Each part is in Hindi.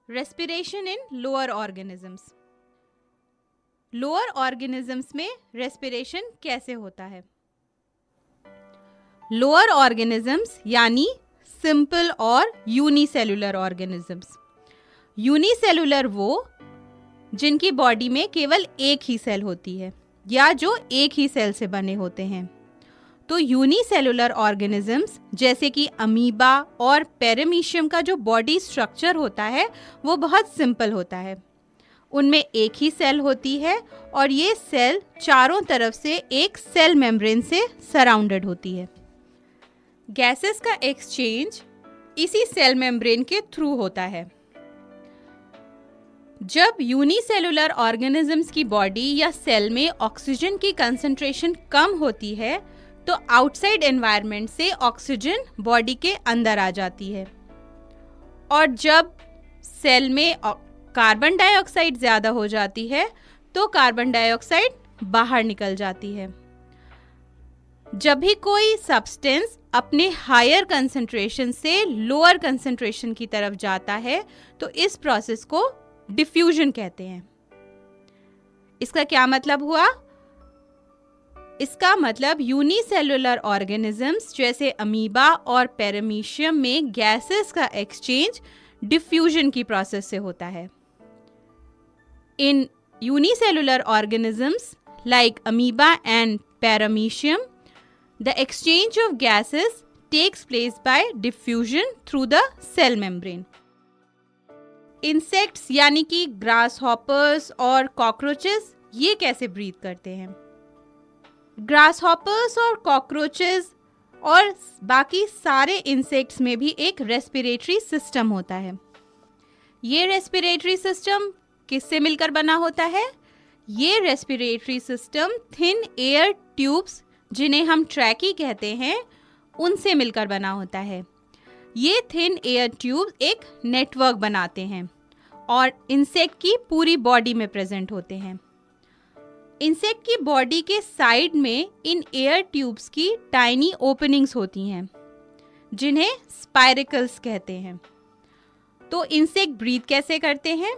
Respiration in lower organisms. Lower organisms में रेस्पिरेशन कैसे होता है? लोअर ऑर्गेनिजम्स यानी सिंपल और यूनिसेलुलर ऑर्गेनिजम्स। यूनिसेलुलर वो जिनकी बॉडी में केवल एक ही सेल होती है या जो एक ही सेल से बने होते हैं। तो यूनिसेलुलर ऑर्गेनिजम्स जैसे कि अमीबा और पैरामीशियम का जो बॉडी स्ट्रक्चर होता है वो बहुत सिंपल होता है। उनमें एक ही सेल होती है और ये सेल चारों तरफ से एक सेल मेम्ब्रेन से सराउंडेड होती है। गैसेस का एक्सचेंज इसी सेल मेम्ब्रेन के थ्रू होता है। जब यूनिसेलुलर ऑर्गेनिजम्स की बॉडी या सेल में ऑक्सीजन की कंसंट्रेशन कम होती है तो आउटसाइड एनवायरनमेंट से ऑक्सीजन बॉडी के अंदर आ जाती है, और जब सेल में कार्बन डाइऑक्साइड ज़्यादा हो जाती है तो कार्बन डाइऑक्साइड बाहर निकल जाती है। जब भी कोई सब्सटेंस अपने हायर कंसंट्रेशन से लोअर कंसंट्रेशन की तरफ जाता है तो इस प्रोसेस को डिफ्यूजन कहते हैं। इसका क्या मतलब हुआ? इसका मतलब यूनिसेलुलर ऑर्गेनिजम्स जैसे अमीबा और पैरामीशियम में गैसेस का एक्सचेंज डिफ्यूजन की प्रोसेस से होता है। इन unicellular organisms like amoeba and paramecium, the exchange of gases takes place by diffusion through the cell membrane. Insects यानी कि ग्रास हॉपर्स और कॉकरोचेस ये कैसे ब्रीथ करते हैं? ग्रास हॉपर्स और कॉकरोचेस और बाकी सारे इंसेक्ट्स में भी एक रेस्पिरेटरी सिस्टम होता है। ये रेस्पिरेटरी सिस्टम किससे मिलकर बना होता है? ये respiratory system thin air tubes जिन्हें हम ट्रैकी कहते हैं उनसे मिलकर बना होता है। ये थिन एयर ट्यूब एक नेटवर्क बनाते हैं और इंसेक्ट की पूरी बॉडी में प्रेजेंट होते हैं। इंसेक्ट की बॉडी के साइड में इन एयर ट्यूब्स की टाइनी ओपनिंग्स होती हैं जिन्हें स्पाइरिकल्स कहते हैं। तो इंसेक्ट ब्रीथ कैसे करते हैं?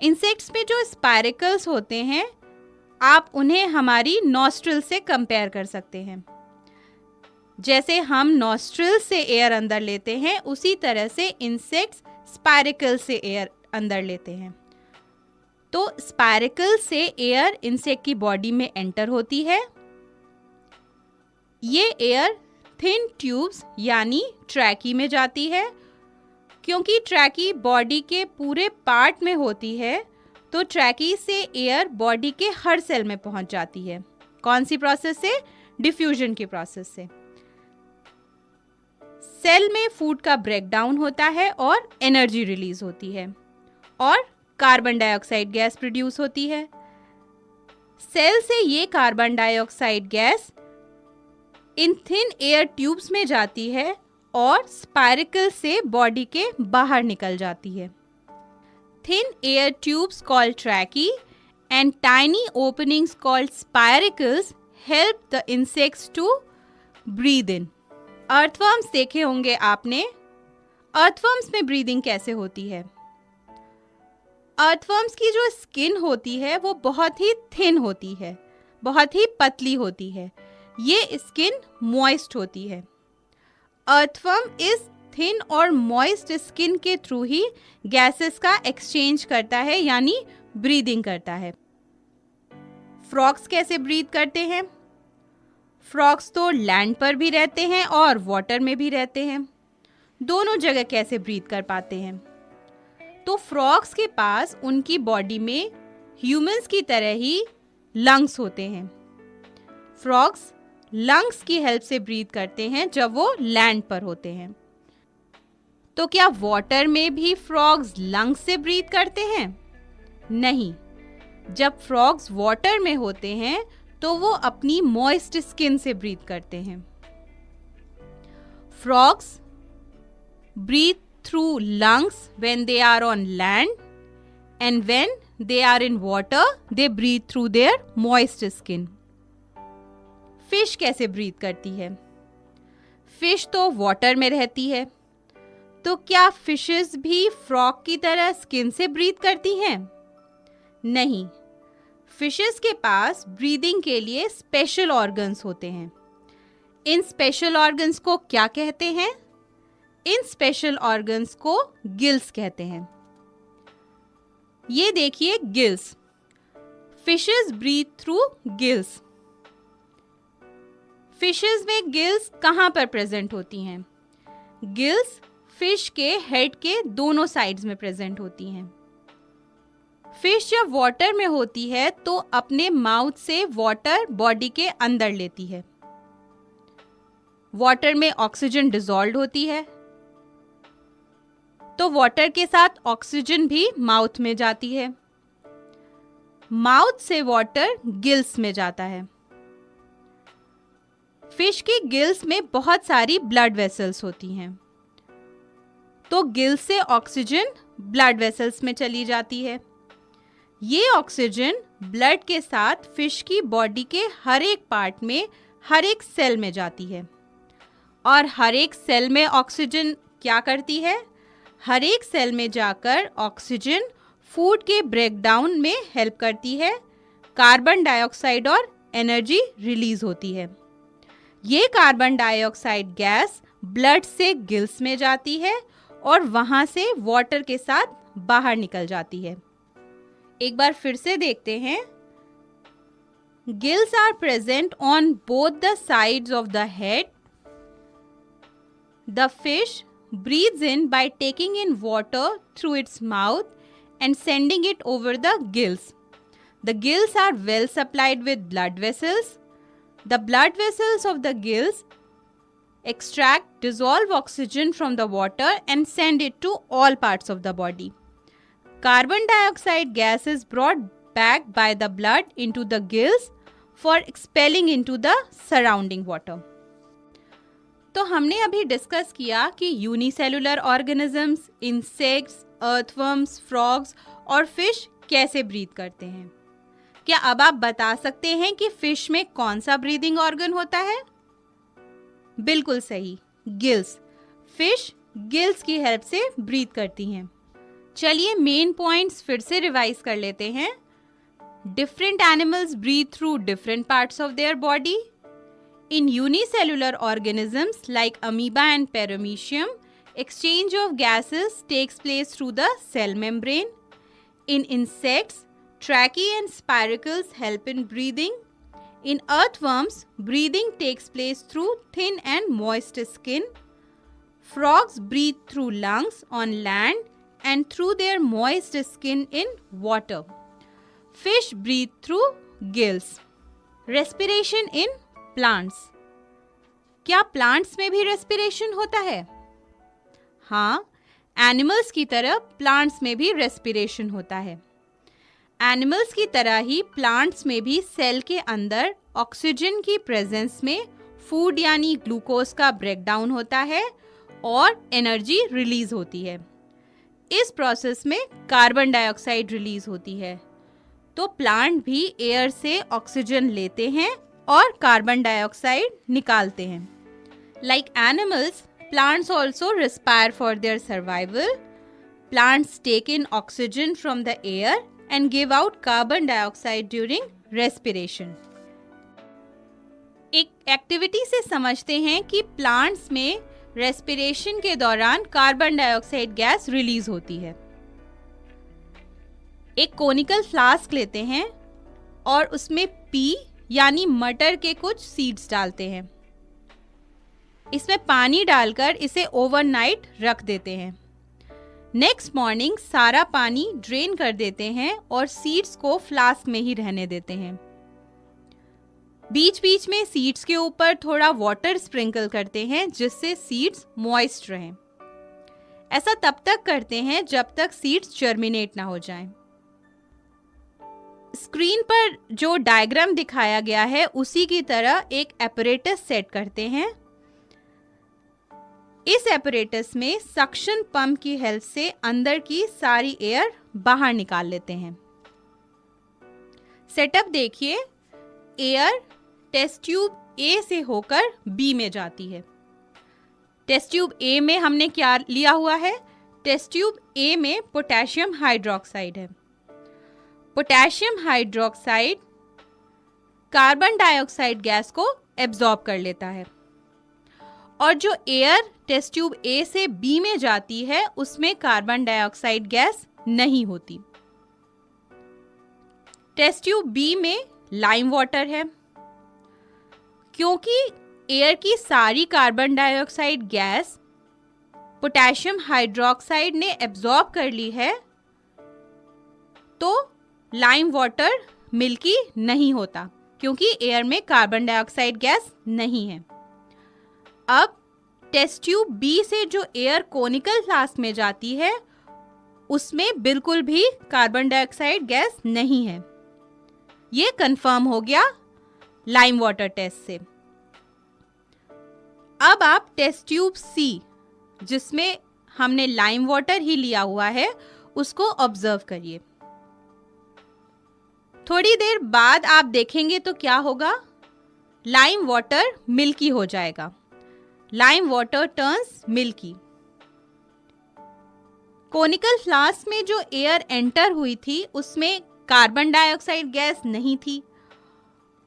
इंसेक्ट्स में जो स्पाइरिकल्स होते हैं आप उन्हें हमारी नॉस्ट्रिल से कंपेयर कर सकते हैं। जैसे हम नॉस्ट्रिल से एयर अंदर लेते हैं उसी तरह से इंसेक्ट्स स्पाइरिकल से एयर अंदर लेते हैं। तो स्पाइरिकल से एयर इंसेक्ट की बॉडी में एंटर होती है। ये एयर थिन ट्यूब्स यानी ट्रैकी में जाती है। क्योंकि ट्रैकी बॉडी के पूरे पार्ट में होती है तो ट्रैकी से एयर बॉडी के हर सेल में पहुंच जाती है। कौन सी प्रोसेस से? डिफ्यूजन की प्रोसेस से। सेल में फूड का ब्रेकडाउन होता है और एनर्जी रिलीज होती है और कार्बन डाइऑक्साइड गैस प्रोड्यूस होती है। सेल से ये carbon dioxide gas in thin air tubes में जाती है और स्पाइरिकल से बॉडी के बाहर निकल जाती है। Thin air tubes called trachea and tiny openings called spiracles help the insects to breathe in. Earthworms देखे होंगे आपने। अर्थवर्म्स में ब्रीदिंग कैसे होती है? अर्थवर्म्स की जो स्किन होती है वो बहुत ही थिन होती है, बहुत ही पतली होती है। ये स्किन मॉइस्ट होती है। अर्थवर्म इस थिन और मॉइस्ट स्किन के थ्रू ही गैसेस का एक्सचेंज करता है यानी ब्रीदिंग करता है। फ्रॉग्स कैसे ब्रीथ करते हैं? फ्रॉग्स तो लैंड पर भी रहते हैं और वाटर में भी रहते हैं। दोनों जगह कैसे ब्रीथ कर पाते हैं? तो फ्रॉग्स के पास उनकी बॉडी में ह्यूमंस की तरह ही लंग्स होते हैं। फ्रॉग्स लंग्स की हेल्प से ब्रीथ करते हैं जब वो लैंड पर होते हैं। तो क्या वाटर में भी फ्रॉग्स लंग्स से ब्रीथ करते हैं? नहीं। जब फ्रॉग्स वाटर में होते हैं तो वो अपनी मॉइस्ट स्किन से ब्रीथ करते हैं। Frogs breathe through lungs when they are on land and when they are in water they breathe through their moist skin. Fish कैसे ब्रीथ करती है? फिश तो वाटर में रहती है तो क्या फिशेस भी फ्रॉग की तरह स्किन से ब्रीथ करती हैं? नहीं, फिशेस के पास ब्रीदिंग के लिए स्पेशल ऑर्गन्स होते हैं। इन स्पेशल ऑर्गन्स को क्या कहते हैं? इन स्पेशल ऑर्गन्स को गिल्स कहते हैं। ये देखिए gills. Fishes breathe through gills. Fishes में गिल्स कहाँ पर प्रेजेंट होती हैं? गिल्स फिश के हेड के दोनों साइड्स में प्रेजेंट होती हैं। फिश जब वाटर में होती है तो अपने माउथ से वाटर बॉडी के अंदर लेती है। वाटर में ऑक्सीजन डिसॉल्व होती है, तो वाटर के साथ ऑक्सीजन भी माउथ में जाती है। माउथ से वाटर गिल्स में जाता है। फिश की गिल्स में बहुत सारी ब्लड वेसल्स होती हैं, तो गिल्स से ऑक्सीजन ब्लड वेसल्स में चली जाती है। ये ऑक्सीजन ब्लड के साथ फिश की बॉडी के हर एक पार्ट में, हर एक सेल में जाती है। और हर एक सेल में ऑक्सीजन क्या करती है? हर एक सेल में जाकर ऑक्सीजन फूड के ब्रेकडाउन में हेल्प करती है। कार्बन डाइऑक्साइड और एनर्जी रिलीज होती है। ये कार्बन डाइऑक्साइड गैस ब्लड से गिल्स में जाती है और वहां से वाटर के साथ बाहर निकल जाती है। एक बार फिर से देखते हैं। Gills are present on both the sides of the head. The fish breathes in by taking in water through its mouth and sending it over the gills. The gills are well supplied with blood vessels. The blood vessels of the gills extract dissolved oxygen from the water and send it to all parts of the body. Carbon dioxide gas is brought back by the blood into the gills for expelling into the surrounding water. तो हमने अभी डिस्कस किया कि unicellular organisms, insects, earthworms, frogs और फिश कैसे ब्रीथ करते हैं। क्या अब आप बता सकते हैं कि फिश में कौन सा ब्रीदिंग ऑर्गन होता है? बिल्कुल सही, गिल्स। फिश गिल्स की हेल्प से ब्रीथ करती हैं। चलिए मेन पॉइंट्स फिर से रिवाइज कर लेते हैं। Different animals breathe through different parts of their body. In unicellular organisms like amoeba and paramecium, exchange of gases takes place through the cell membrane. In insects, tracheae and spiracles help in breathing. In earthworms, breathing takes place through thin and moist skin. Frogs breathe through lungs on land and through their moist skin in water. Fish breathe through gills. Respiration in plants. क्या प्लांट्स में भी रेस्पिरेशन होता है? हाँ, एनिमल्स की तरह प्लांट्स में भी रेस्पिरेशन होता है। एनिमल्स की तरह ही प्लांट्स में भी सेल के अंदर ऑक्सीजन की प्रेजेंस में फूड यानी ग्लूकोज का ब्रेकडाउन होता है और एनर्जी रिलीज होती है। इस प्रोसेस में कार्बन डाइऑक्साइड रिलीज होती है। तो प्लांट भी एयर से ऑक्सीजन लेते हैं और कार्बन डाइऑक्साइड निकालते हैं। Like animals, plants also respire for their survival. Plants take in oxygen from the air and give out carbon dioxide during respiration. एक एक्टिविटी से समझते हैं कि प्लांट्स में रेस्पिरेशन के दौरान कार्बन डाइऑक्साइड गैस रिलीज होती है। एक कोनिकल फ्लास्क लेते हैं और उसमें पी यानी मटर के कुछ सीड्स डालते हैं। इसमें पानी डालकर इसे ओवरनाइट रख देते हैं। नेक्स्ट मॉर्निंग सारा पानी ड्रेन कर देते हैं और सीड्स को फ्लास्क में ही रहने देते हैं। बीच बीच में सीड्स के ऊपर थोड़ा वाटर स्प्रिंकल करते हैं जिससे सीड्स मॉइस्ट रहें। ऐसा तब तक करते हैं जब तक सीड्स जर्मिनेट ना हो जाएं। स्क्रीन पर जो डायग्राम दिखाया गया है उसी की तरह एक एपरेटस सेट करते हैं। इस एपरेटस में सक्शन पंप की हेल्प से अंदर की सारी एयर बाहर निकाल लेते हैं। सेटअप देखिए, एयर टेस्ट ट्यूब ए से होकर बी में जाती है। टेस्ट ट्यूब ए में हमने क्या लिया हुआ है? टेस्ट ट्यूब ए में पोटेशियम हाइड्रोक्साइड है। Potassium hydroxide carbon dioxide gas को एब्जॉर्ब कर लेता है और जो एयर टेस्ट ट्यूब ए से बी में जाती है उसमें कार्बन डाइऑक्साइड गैस नहीं होती। टेस्ट ट्यूब बी में लाइम वाटर है। क्योंकि एयर की सारी carbon dioxide gas potassium hydroxide ने एब्जॉर्ब कर ली है, तो लाइम वाटर मिल्की नहीं होता क्योंकि एयर में कार्बन डाइऑक्साइड गैस नहीं है। अब टेस्ट ट्यूब बी से जो एयर कोनिकल फ्लास्क में जाती है उसमें बिल्कुल भी कार्बन डाइऑक्साइड गैस नहीं है। ये कंफर्म हो गया लाइम वाटर टेस्ट से। अब आप टेस्ट ट्यूब सी, जिसमें हमने लाइम वाटर ही लिया हुआ है, उसको ऑब्जर्व करिए। थोड़ी देर बाद आप देखेंगे तो क्या होगा? लाइम वाटर मिल्की हो जाएगा। Lime water turns milky. Conical flask में जो एयर एंटर हुई थी उसमें कार्बन डाइऑक्साइड गैस नहीं थी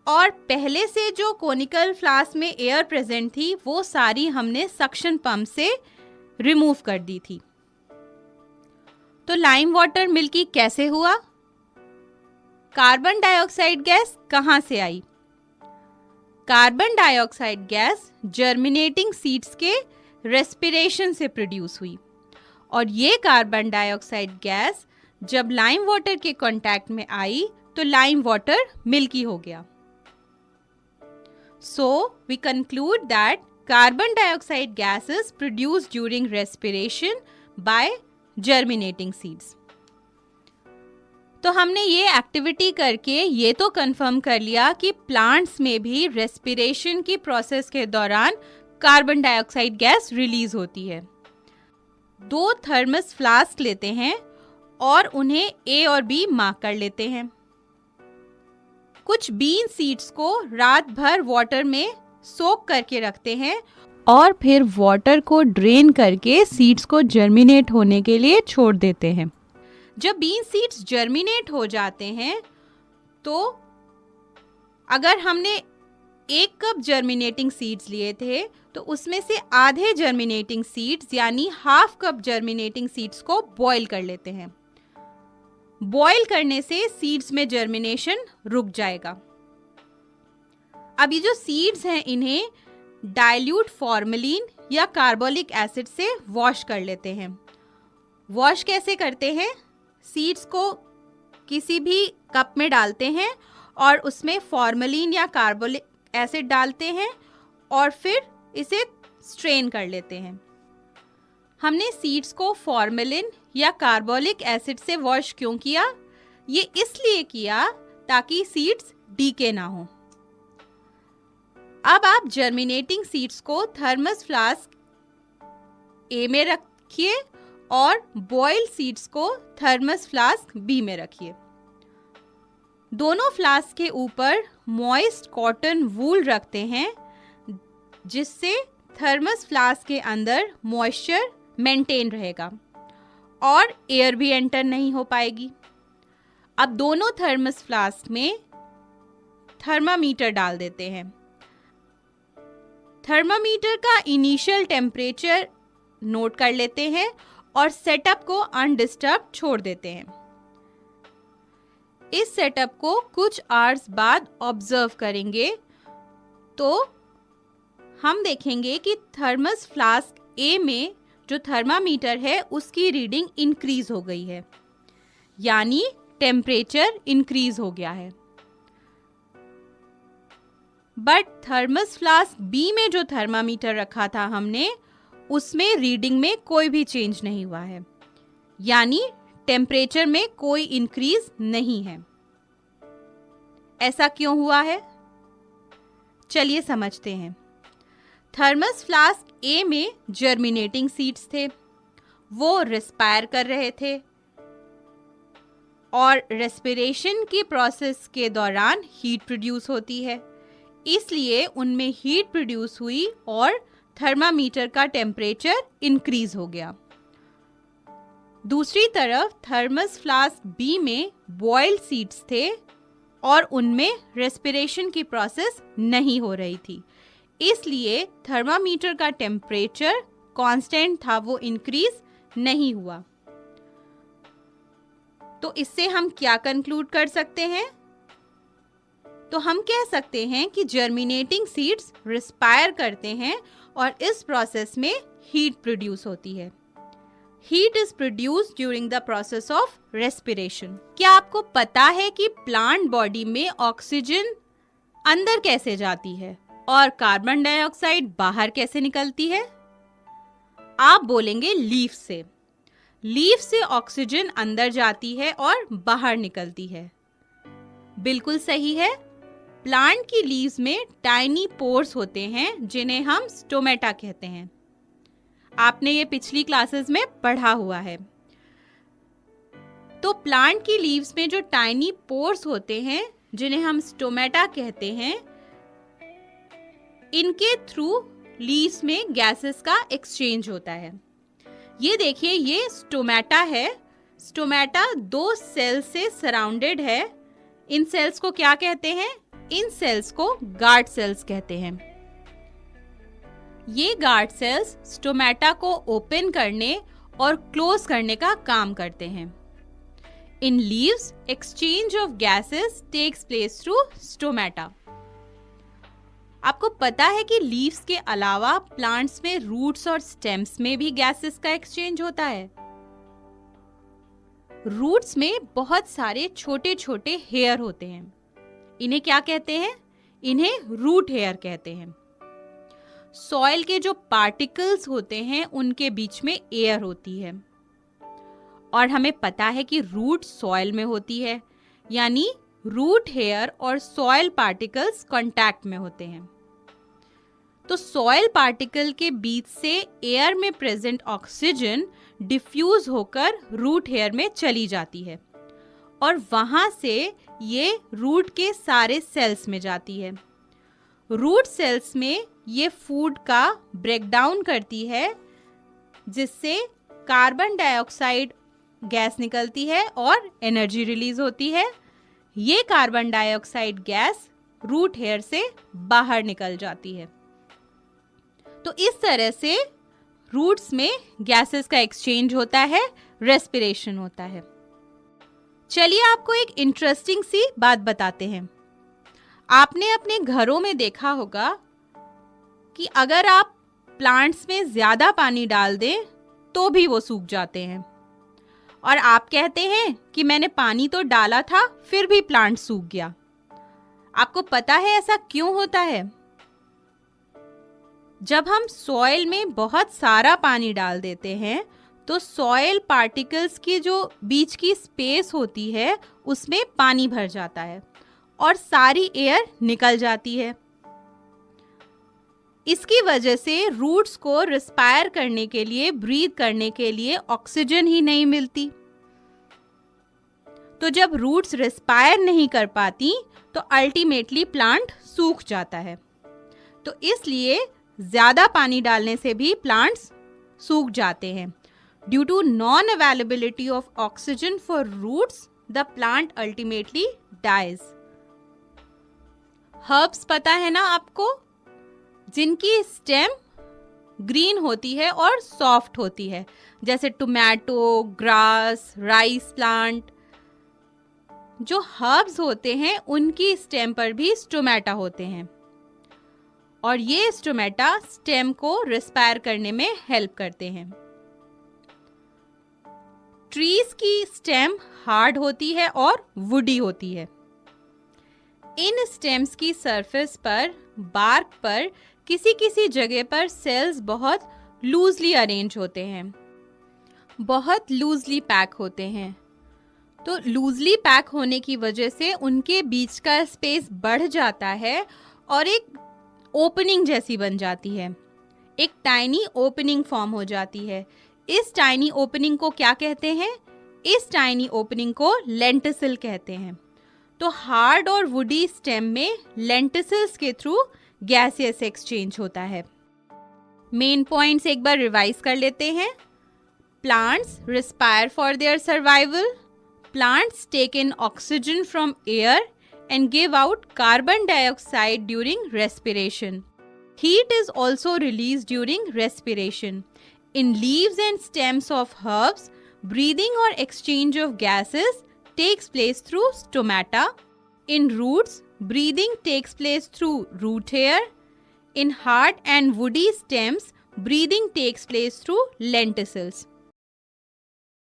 और पहले से जो कोनिकल फ्लास्क में एयर प्रेजेंट थी वो सारी हमने सक्शन पंप से रिमूव कर दी थी। तो लाइम वाटर मिल्की कैसे हुआ? कार्बन डाइऑक्साइड गैस कहां से आई? Carbon dioxide gas germinating seeds के रेस्पिरेशन से प्रोड्यूस हुई और ये कार्बन डाइऑक्साइड गैस जब लाइम वाटर के कांटेक्ट में आई तो लाइम वाटर मिल्की हो गया। So, we conclude that carbon dioxide gas is produced during respiration by germinating seeds. तो हमने ये एक्टिविटी करके ये तो कंफर्म कर लिया कि प्लांट्स में भी रेस्पिरेशन की प्रोसेस के दौरान कार्बन डाइऑक्साइड गैस रिलीज होती है। 2 थर्मस फ्लास्क लेते हैं और उन्हें ए और बी मार्क कर लेते हैं। कुछ बीन सीड्स को रात भर वाटर में सोक करके रखते हैं और फिर वाटर को ड्रेन करके सीड्स को जर्मिनेट होने के लिए छोड़ देते हैं। जब बीन सीड्स जर्मिनेट हो जाते हैं तो अगर हमने 1 कप जर्मिनेटिंग सीड्स लिए थे तो उसमें से आधे जर्मिनेटिंग सीड्स यानी हाफ कप जर्मिनेटिंग सीड्स को बॉईल कर लेते हैं। बॉईल करने से सीड्स में जर्मिनेशन रुक जाएगा। अब ये जो सीड्स हैं इन्हें डाइल्यूट फॉर्मेलिन या कार्बोलिक एसिड से वॉश कर लेते हैं। वॉश कैसे करते हैं? सीड्स को किसी भी कप में डालते हैं और उसमें फॉर्मेलिन या कार्बोलिक एसिड डालते हैं और फिर इसे स्ट्रेन कर लेते हैं। हमने सीड्स को फॉर्मेलिन या कार्बोलिक एसिड से वॉश क्यों किया? ये इसलिए किया ताकि सीड्स डीके ना हो। अब आप जर्मिनेटिंग सीड्स को थर्मस फ्लास्क ए में रखिए और बॉइल्ड सीड्स को थर्मस फ्लास्क बी में रखिए। दोनों फ्लास्क के ऊपर मॉइस्ट कॉटन वूल रखते हैं जिससे थर्मस फ्लास्क के अंदर मॉइस्चर मेंटेन रहेगा और एयर भी एंटर नहीं हो पाएगी। अब दोनों थर्मस फ्लास्क में थर्मामीटर डाल देते हैं। थर्मामीटर का इनिशियल टेम्परेचर नोट कर लेते हैं और सेटअप को अनडिस्टर्ब छोड़ देते हैं। इस सेटअप को कुछ आवर्स बाद ऑब्जर्व करेंगे तो हम देखेंगे कि थर्मस फ्लास्क ए में जो थर्मामीटर है उसकी रीडिंग इंक्रीज हो गई है, यानी टेम्परेचर इंक्रीज हो गया है। बट थर्मस फ्लास्क बी में जो थर्मामीटर रखा था हमने उसमें रीडिंग में कोई भी चेंज नहीं हुआ है, यानी टेम्परेचर में कोई इंक्रीज नहीं है। ऐसा क्यों हुआ है? चलिए समझते हैं। थर्मस फ्लास्क ए में जर्मिनेटिंग सीड्स थे, वो रेस्पायर कर रहे थे और रेस्पिरेशन की प्रोसेस के दौरान हीट प्रोड्यूस होती है, इसलिए उनमें हीट प्रोड्यूस हुई और थर्मामीटर का टेम्परेचर इंक्रीज हो गया। दूसरी तरफ थर्मस फ्लास्क बी में बॉइल्ड सीड्स थे और उनमें रेस्पिरेशन की प्रोसेस नहीं हो रही थी, इसलिए थर्मामीटर का टेम्परेचर कांस्टेंट था, वो इंक्रीज नहीं हुआ। तो इससे हम क्या कंक्लूड कर सकते हैं? तो हम कह सकते हैं कि जर्मिनेटिंग सीड्स रिस्पायर करते हैं और इस प्रोसेस में हीट प्रोड्यूस होती है। Heat is produced during the process of respiration. क्या आपको पता है कि प्लांट बॉडी में ऑक्सीजन अंदर कैसे जाती है और कार्बन डाइऑक्साइड बाहर कैसे निकलती है? आप बोलेंगे लीफ से। लीफ से ऑक्सीजन अंदर जाती है और बाहर निकलती है। बिल्कुल सही है। प्लांट की लीव्स में टाइनी पोर्स होते हैं जिन्हें हम स्टोमेटा कहते हैं। आपने ये पिछली क्लासेस में पढ़ा हुआ है। तो प्लांट की लीव्स में जो टाइनी पोर्स होते हैं जिन्हें हम स्टोमेटा कहते हैं, इनके थ्रू लीव्स में गैसेस का एक्सचेंज होता है। ये देखिए, ये स्टोमेटा है। स्टोमेटा 2 सेल्स से सराउंडेड है। इन सेल्स को क्या कहते हैं? इन सेल्स को गार्ड सेल्स कहते हैं। ये गार्ड सेल्स स्टोमेटा को ओपन करने और क्लोज करने का काम करते हैं। In leaves exchange of gases takes place through stomata. आपको पता है कि लीव्स के अलावा प्लांट्स में रूट्स और स्टेम्स में भी गैसेस का एक्सचेंज होता है। रूट्स में बहुत सारे छोटे छोटे हेयर होते हैं। इन्हें क्या कहते हैं? इन्हें रूट हेयर कहते हैं। सॉइल के जो पार्टिकल्स होते हैं उनके बीच में एयर होती है और हमें पता है कि रूट सॉइल में होती है, यानी रूट हेयर और सॉइल पार्टिकल्स कांटेक्ट में होते हैं। तो सॉइल पार्टिकल के बीच से एयर में प्रेजेंट ऑक्सीजन डिफ्यूज होकर रूट हेयर में चली जाती है और वहां से ये रूट के सारे सेल्स में जाती है। रूट सेल्स में ये फूड का ब्रेकडाउन करती है, जिससे कार्बन डाइऑक्साइड गैस निकलती है और एनर्जी रिलीज होती है। ये carbon dioxide gas root hair से बाहर निकल जाती है। तो इस तरह से रूट्स में गैसेस का एक्सचेंज होता है, रेस्पिरेशन होता है। चलिए आपको एक इंटरेस्टिंग सी बात बताते हैं। आपने अपने घरों में देखा होगा कि अगर आप प्लांट्स में ज्यादा पानी डाल दें तो भी वो सूख जाते हैं और आप कहते हैं कि मैंने पानी तो डाला था फिर भी प्लांट सूख गया। आपको पता है ऐसा क्यों होता है? जब हम सॉइल में बहुत सारा पानी डाल देते हैं तो सॉइल पार्टिकल्स की जो बीच की स्पेस होती है उसमें पानी भर जाता है और सारी एयर निकल जाती है। इसकी वजह से रूट्स को रिस्पायर करने के लिए, ब्रीथ करने के लिए ऑक्सीजन ही नहीं मिलती। तो जब रूट्स रिस्पायर नहीं कर पाती तो अल्टीमेटली प्लांट सूख जाता है। तो इसलिए ज्यादा पानी डालने से भी प्लांट्स सूख जाते हैं। Due to non availability of oxygen for roots, the plant ultimately dies. Herbs पता है ना आपको, जिनकी स्टेम ग्रीन होती है और सॉफ्ट होती है, जैसे टोमेटो, ग्रास, राइस प्लांट। जो हर्ब्स होते हैं उनकी स्टेम पर भी स्टोमेटा होते हैं और ये स्टोमेटा स्टेम को रिस्पायर करने में हेल्प करते हैं। ट्रीज की स्टेम हार्ड होती है और वुडी होती है। इन स्टेम्स की सरफेस पर, बार्क पर किसी किसी जगह पर सेल्स बहुत लूजली अरेंज होते हैं, बहुत लूजली पैक होते हैं। तो लूजली पैक होने की वजह से उनके बीच का स्पेस बढ़ जाता है और एक ओपनिंग जैसी बन जाती है, एक टाइनी ओपनिंग फॉर्म हो जाती है। इस टाइनी ओपनिंग को क्या कहते हैं? इस टाइनी ओपनिंग को लेंटिसिल कहते हैं। तो हार्ड और वुडी स्टेम में लेंटिसिल्स के थ्रू गैसियस एक्सचेंज होता है। मेन पॉइंट्स एक बार रिवाइज कर लेते हैं. Plants respire for their survival. Plants take in oxygen from air and give out carbon dioxide during respiration. Heat is also released during respiration. In leaves and stems of herbs, breathing or exchange of gases takes place through stomata. In roots, breathing takes place through root hair. In hard and woody stems, breathing takes place through lenticels.